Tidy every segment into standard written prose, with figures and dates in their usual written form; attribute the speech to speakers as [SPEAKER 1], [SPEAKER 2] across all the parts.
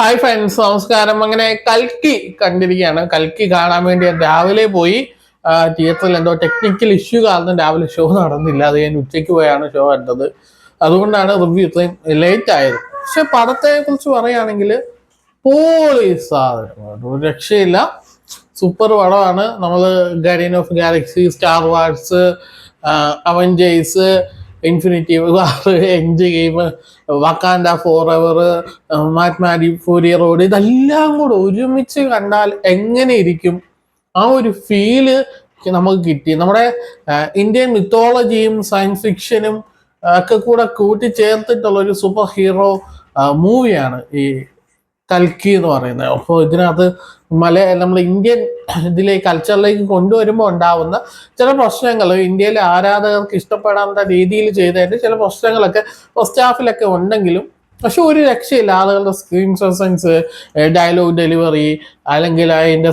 [SPEAKER 1] Hi friends, നമസ്കാരം. അങ്ങനെ കൽക്കി കണ്ടിരിക്കുകയാണ്. കൽക്കി കാണാൻ വേണ്ടി രാവിലെ പോയി. തിയേറ്ററിൽ എന്തോ ടെക്നിക്കൽ ഇഷ്യൂ കാരണം രാവിലെ ഷോ നടന്നില്ല. അത് ഞാൻ ഉച്ചയ്ക്ക് പോയാണ് ഷോ കണ്ടത്. അതുകൊണ്ടാണ് റിവ്യൂ ഇത്രയും ലേറ്റ് ആയത്. പക്ഷെ പടത്തെ കുറിച്ച് പറയുകയാണെങ്കിൽ പോളീസ് സാധനം ഒരു രക്ഷയില്ല. സൂപ്പർ പടമാണ്. നമ്മൾ Guardian of Galaxy, Star Wars, Avengers, Infinity War, End Game, Wakanda Forever, Mad Fury Road, ഇതെല്ലാം കൂടെ ഒരുമിച്ച് കണ്ടാൽ എങ്ങനെ ഇരിക്കും? ആ ഒരു ഫീല് നമുക്ക് കിട്ടി. നമ്മുടെ ഇന്ത്യൻ മിത്തോളജിയും സയൻസ് ഫിക്ഷനും ഒക്കെ കൂടെ കൂട്ടിച്ചേർത്തിട്ടുള്ള ഒരു സൂപ്പർ ഹീറോ മൂവിയാണ് ഈ കൽക്കി എന്ന് പറയുന്നത്. അപ്പോൾ ഇതിനകത്ത് നമ്മൾ ഇന്ത്യൻ ഇതിലേക്ക് കൾച്ചറിലേക്ക് കൊണ്ടുവരുമ്പോൾ ഉണ്ടാവുന്ന ചില പ്രശ്നങ്ങൾ, ഇന്ത്യയിലെ ആരാധകർക്ക് ഇഷ്ടപ്പെടാത്ത രീതിയിൽ ചെയ്തതിന്റെ ചില പ്രശ്നങ്ങളൊക്കെ ഫസ്റ്റ് ഹാഫിലൊക്കെ ഉണ്ടെങ്കിലും പക്ഷെ ഒരു രക്ഷയില്ല. ആളുകളുടെ സ്ക്രീൻ പ്രസൻസ്, ഡയലോഗ് ഡെലിവറി, അല്ലെങ്കിൽ അതിൻ്റെ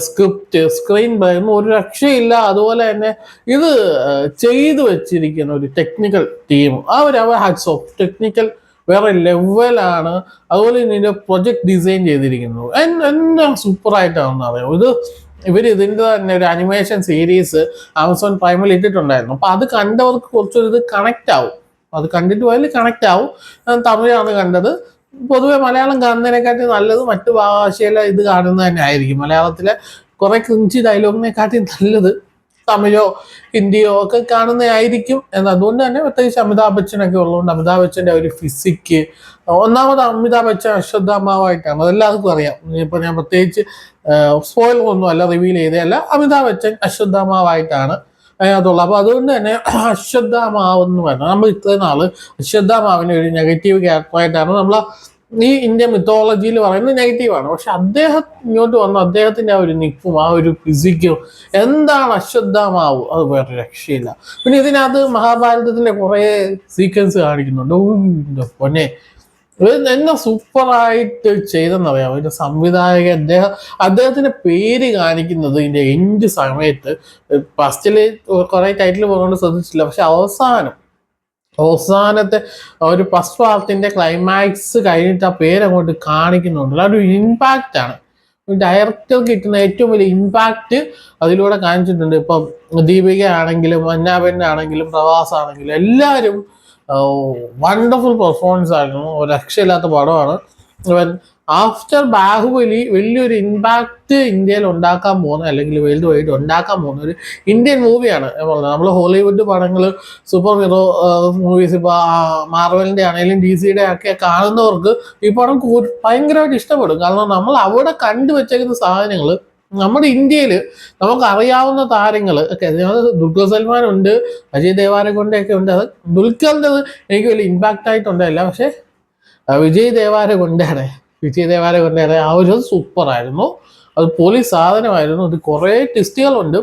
[SPEAKER 1] സ്ക്രീൻ പ്ലേ ഒന്നും ഒരു രക്ഷയില്ല. അതുപോലെ തന്നെ ഇത് ചെയ്തു വെച്ചിരിക്കുന്ന ഒരു ടെക്നിക്കൽ ടീം, അവർ ഹാറ്റ്സ് ഓഫ്. ടെക്നിക്കൽ വേറെ ലെവലാണ്. അതുപോലെ ഇതിന്റെ പ്രൊജക്ട് ഡിസൈൻ ചെയ്തിരിക്കുന്നത് എല്ലാം സൂപ്പറായിട്ടാണെന്ന് അറിയാം. ഇതിന്റെ തന്നെ ഒരു അനിമേഷൻ സീരീസ് ആമസോൺ പ്രൈമിൽ ഇട്ടിട്ടുണ്ടായിരുന്നു. അപ്പൊ അത് കണ്ടവർക്ക് കുറച്ചൊരു ഇത് കണക്ട് ആവും. അത് കണ്ടിട്ട് പോയാൽ കണക്ട് ആവും. ഞാൻ തമിഴാണ് കണ്ടത്. പൊതുവെ മലയാളം കാണുന്നതിനെക്കാട്ടി നല്ലത് മറ്റു ഭാഷയിലെ ഇത് കാണുന്നത് തന്നെ ആയിരിക്കും. മലയാളത്തിലെ കുറെ ക്രിഞ്ചി ഡയലോഗിനെക്കാട്ടി നല്ലത് തമിഴോ ഹിന്ദിയോ ഒക്കെ കാണുന്നതായിരിക്കും എന്ന്. അതുകൊണ്ട് തന്നെ പ്രത്യേകിച്ച് അമിതാഭ് ബച്ചനൊക്കെ ഉള്ളതുകൊണ്ട് അമിതാഭ് ബച്ചന്റെ ഒരു ഫിസിക്ക്, ഒന്നാമത് അമിതാഭ് ബച്ചൻ അശ്വത്ഥാമാവായിട്ടാണ്, അതെല്ലാവർക്കും അറിയാം. ഇപ്പൊ ഞാൻ പ്രത്യേകിച്ച് സ്പോയിലർ ഒന്നും അല്ല, റിവീൽ ചെയ്തതല്ല. അമിതാഭ് ബച്ചൻ അശ്വത്ഥാമാവായിട്ടാണ് അതിനകത്തുള്ളത്. അപ്പൊ അതുകൊണ്ട് തന്നെ അശ്വത്ഥാമാവ് എന്ന് പറഞ്ഞാൽ നമ്മൾ ഇത്രയും നാള് അശ്വത്ഥാമാവിനെ ഒരു നെഗറ്റീവ് ക്യാരക്ടറായിട്ടാണ് നമ്മൾ ഈ ഇന്ത്യൻ മിത്തോളജിയിൽ പറയുന്നത് നെഗറ്റീവാണ്. പക്ഷെ അദ്ദേഹം ഇങ്ങോട്ട് വന്നു, അദ്ദേഹത്തിന്റെ ആ ഒരു നിപ്പും ആ ഒരു ഫിസിക്കും, എന്താണ് അശ്വത്ഥാമാവ്, അത് വേറെ രക്ഷയില്ല. പിന്നെ ഇതിനകത്ത് മഹാഭാരതത്തിന്റെ കുറെ സീക്വൻസ് കാണിക്കുന്നുണ്ട്. പൊന്നെ എന്നെ സൂപ്പറായിട്ട് ചെയ്തെന്നറിയാം. അതിന്റെ സംവിധായകൻ അദ്ദേഹത്തിന്റെ പേര് കാണിക്കുന്നത് ഇതിന്റെ എൻഡ് സമയത്ത്. ഫസ്റ്റില് കുറെ ടൈറ്റിൽ പോകുന്നതുകൊണ്ട് ശ്രദ്ധിച്ചില്ല. പക്ഷെ അവസാനത്തെ ഒരു ഫസ്റ്റ് പാർട്ടിന്റെ ക്ലൈമാക്സ് കഴിഞ്ഞിട്ട് ആ പേരങ്ങോട്ട് കാണിക്കുന്നുണ്ടല്ലോ, അതൊരു ഇമ്പാക്റ്റ് ആണ്. ഡയറക്ടർ കിട്ടുന്ന ഏറ്റവും വലിയ ഇമ്പാക്റ്റ് അതിലൂടെ കാണിച്ചിട്ടുണ്ട്. ഇപ്പം ദീപിക ആണെങ്കിലും മന്നാബൻ ആണെങ്കിലും പ്രവാസ് ആണെങ്കിലും എല്ലാവരും വണ്ടർഫുൾ പെർഫോമൻസ് ആയിരുന്നു. ഒരു രക്ഷയില്ലാത്ത പടമാണ്. ആഫ്റ്റർ ബാഹുബലി വലിയൊരു ഇമ്പാക്റ്റ് ഇന്ത്യയിൽ ഉണ്ടാക്കാൻ പോകുന്ന, അല്ലെങ്കിൽ വേൾഡ് വൈഡ് ഉണ്ടാക്കാൻ പോകുന്ന ഒരു ഇന്ത്യൻ മൂവിയാണ്. നമ്മൾ ഹോളിവുഡ് പടങ്ങൾ, സൂപ്പർ ഹീറോ മൂവീസ്, ഇപ്പോൾ മാർവലിന്റെ ആണെങ്കിലും ഡി സിയുടെ ഒക്കെ കാണുന്നവർക്ക് ഈ പടം ഭയങ്കരമായിട്ട് ഇഷ്ടപ്പെടും. കാരണം നമ്മൾ അവിടെ കണ്ടുവച്ചേക്കുന്ന സാധനങ്ങൾ നമ്മുടെ ഇന്ത്യയിൽ നമുക്ക് അറിയാവുന്ന താരങ്ങൾ ഒക്കെ, ദുൽഖർ സൽമാൻ ഉണ്ട്, അജയ് ദേവാരകൊണ്ട ഒക്കെ ഉണ്ട്. അത് ദുൽഖറിൻ്റെ എനിക്ക് വലിയ ഇമ്പാക്റ്റ് ആയിട്ടുണ്ടല്ല, പക്ഷെ വിജയ് ദേവാരകൊണ്ടയുടെ ആ ഒരു സൂപ്പറായിരുന്നു. അത് പോലീസ് സാധനമായിരുന്നു. അത് കുറേ ട്വിസ്റ്റുകളുണ്ട്.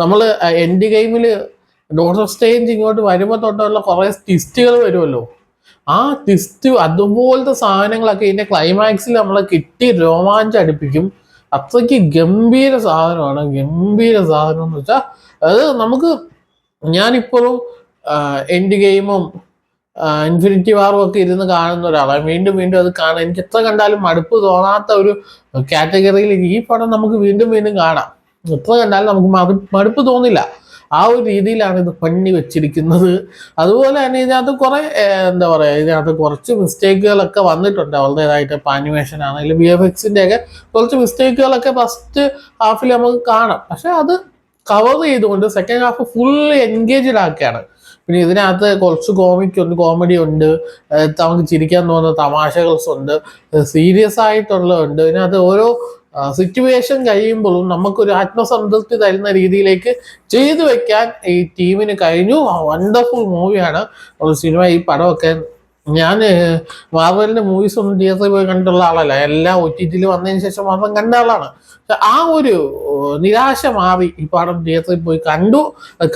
[SPEAKER 1] നമ്മൾ എൻഡ് ഗെയിമിൽ ഡോക്ടർ സ്റ്റേഞ്ച് ഇങ്ങോട്ട് വരുമ്പോൾ തൊട്ടുള്ള കുറേ ട്വിസ്റ്റുകൾ വരുമല്ലോ, ആ ട്വിസ്റ്റ് അതുപോലത്തെ സാധനങ്ങളൊക്കെ ഇതിന്റെ ക്ലൈമാക്സിൽ നമ്മളെ കിട്ടി രോമാഞ്ചടിപ്പിക്കും. അത്രയ്ക്ക് ഗംഭീര സാധനം എന്ന് വെച്ചാൽ അത് നമുക്ക്, ഞാനിപ്പോഴും എൻഡ് ഗെയിമും ഇൻഫിനിറ്റി വാറും ഒക്കെ ഇരുന്ന് കാണുന്ന ഒരാളാണ്. വീണ്ടും അത് കാണാൻ എനിക്ക് എത്ര കണ്ടാലും മടുപ്പ് തോന്നാത്ത ഒരു കാറ്റഗറിയിൽ ഈ പടം നമുക്ക് വീണ്ടും കാണാം. എത്ര കണ്ടാലും നമുക്ക് മടുപ്പ് തോന്നില്ല. ആ ഒരു രീതിയിലാണ് ഇത് പണി വെച്ചിരിക്കുന്നത്. അതുപോലെ തന്നെ ഇതിനകത്ത് കുറെ ഇതിനകത്ത് കുറച്ച് മിസ്റ്റേക്കുകളൊക്കെ വന്നിട്ടുണ്ട് അവരുടേതായിട്ട്. ഇപ്പം ആനിമേഷൻ ആണെങ്കിലും VFXന്റെ ഒക്കെ കുറച്ച് മിസ്റ്റേക്കുകളൊക്കെ ഫസ്റ്റ് ഹാഫിൽ നമുക്ക് കാണാം. പക്ഷെ അത് കവർ ചെയ്തുകൊണ്ട് സെക്കൻഡ് ഹാഫ് ഫുൾ എൻഗേജ്ഡ് ആക്കുകയാണ്. പിന്നെ ഇതിനകത്ത് കുറച്ച് കോമഡി ഉണ്ട്, നമുക്ക് ചിരിക്കാൻ തോന്നുന്ന തമാശകൾസ് ഉണ്ട്, സീരിയസ് ആയിട്ടുള്ളതുണ്ട്. ഇതിനകത്ത് ഓരോ സിറ്റുവേഷൻ കഴിയുമ്പോഴും നമുക്കൊരു ആത്മസംതൃപ്തി തരുന്ന രീതിയിലേക്ക് ചെയ്തു വെക്കാൻ ഈ ടീമിന് കഴിഞ്ഞു. വണ്ടർഫുൾ മൂവിയാണ് സിനിമ. ഈ പടമൊക്കെ ഞാൻ മാർവലിന്റെ മൂവീസ് ഒന്നും തിയേറ്ററിൽ പോയി കണ്ടിട്ടുള്ള ആളല്ല, എല്ലാം OTT വന്നതിന് ശേഷം മാത്രം കണ്ട ആളാണ്. ആ ഒരു നിരാശ മാറി ഈ പടം തിയേറ്ററിൽ പോയി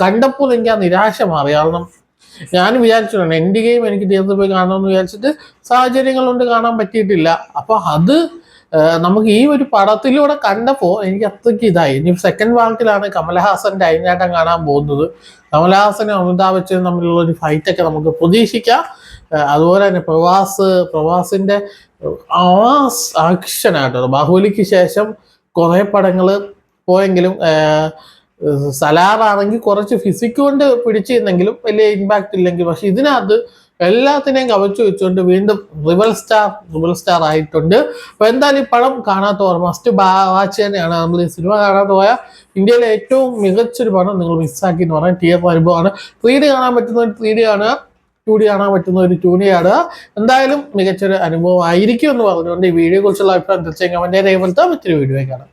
[SPEAKER 1] കണ്ടപ്പോൾ എനിക്ക് ആ നിരാശ മാറി. കാരണം ഞാൻ വിചാരിച്ചിട്ടുണ്ട് എൻഡ് ഗെയിം എനിക്ക് തിയേറ്ററിൽ പോയി കാണണമെന്ന് വിചാരിച്ചിട്ട് സാഹചര്യങ്ങൾ കൊണ്ട് കാണാൻ പറ്റിയിട്ടില്ല. അപ്പൊ അത് നമുക്ക് ഈ ഒരു പടത്തിലൂടെ കണ്ടപ്പോൾ എനിക്ക് അത്രയ്ക്ക് ഇതായി. ഇനി സെക്കൻഡ് പാർട്ടിലാണ് കമലഹാസന്റെ അഴിഞ്ഞാട്ടം കാണാൻ പോകുന്നത്. കമലഹാസനും അമിതാഭ് ബച്ചനും തമ്മിലുള്ള ഒരു ഫൈറ്റൊക്കെ നമുക്ക് പ്രതീക്ഷിക്കാം. അതുപോലെ തന്നെ പ്രവാസിന്റെ ആക്ഷനായിട്ടോ. ബാഹുബലിക്ക് ശേഷം കുറെ പടങ്ങൾ പോയെങ്കിലും സലാറാണെങ്കിൽ കുറച്ച് ഫിസിക് കൊണ്ട് പിടിച്ചിരുന്നെങ്കിലും വലിയ ഇമ്പാക്ട് ഇല്ലെങ്കിൽ, പക്ഷെ ഇതിനകത്ത് എല്ലാത്തിനെയും കവച്ചു വെച്ചുകൊണ്ട് വീണ്ടും റിബൽ സ്റ്റാർ ആയിട്ടുണ്ട്. അപ്പൊ എന്തായാലും ഈ പടം കാണാത്തവർ മസ്റ്റ് വാച്ച് തന്നെയാണ്. നമ്മൾ ഈ സിനിമ കാണാത്ത പോയാൽ ഇന്ത്യയിലെ ഏറ്റവും മികച്ചൊരു പടം നിങ്ങൾ മിസ്സാക്കി എന്ന് പറയാൻ തിയേറ്റർ അനുഭവമാണ്. 3D കാണാൻ പറ്റുന്ന ഒരു 3D കാണുക, 2D കാണാൻ പറ്റുന്ന ഒരു 2D കാണുക. എന്തായാലും മികച്ചൊരു അനുഭവം ആയിരിക്കും എന്ന് പറഞ്ഞുകൊണ്ട് ഈ വീഡിയോയെ കുറിച്ചുള്ള അഭിപ്രായം തീർച്ചയായും കമന്റ് രേഖപ്പെടുത്താം. മറ്റൊരു വീഡിയോ കാണാം.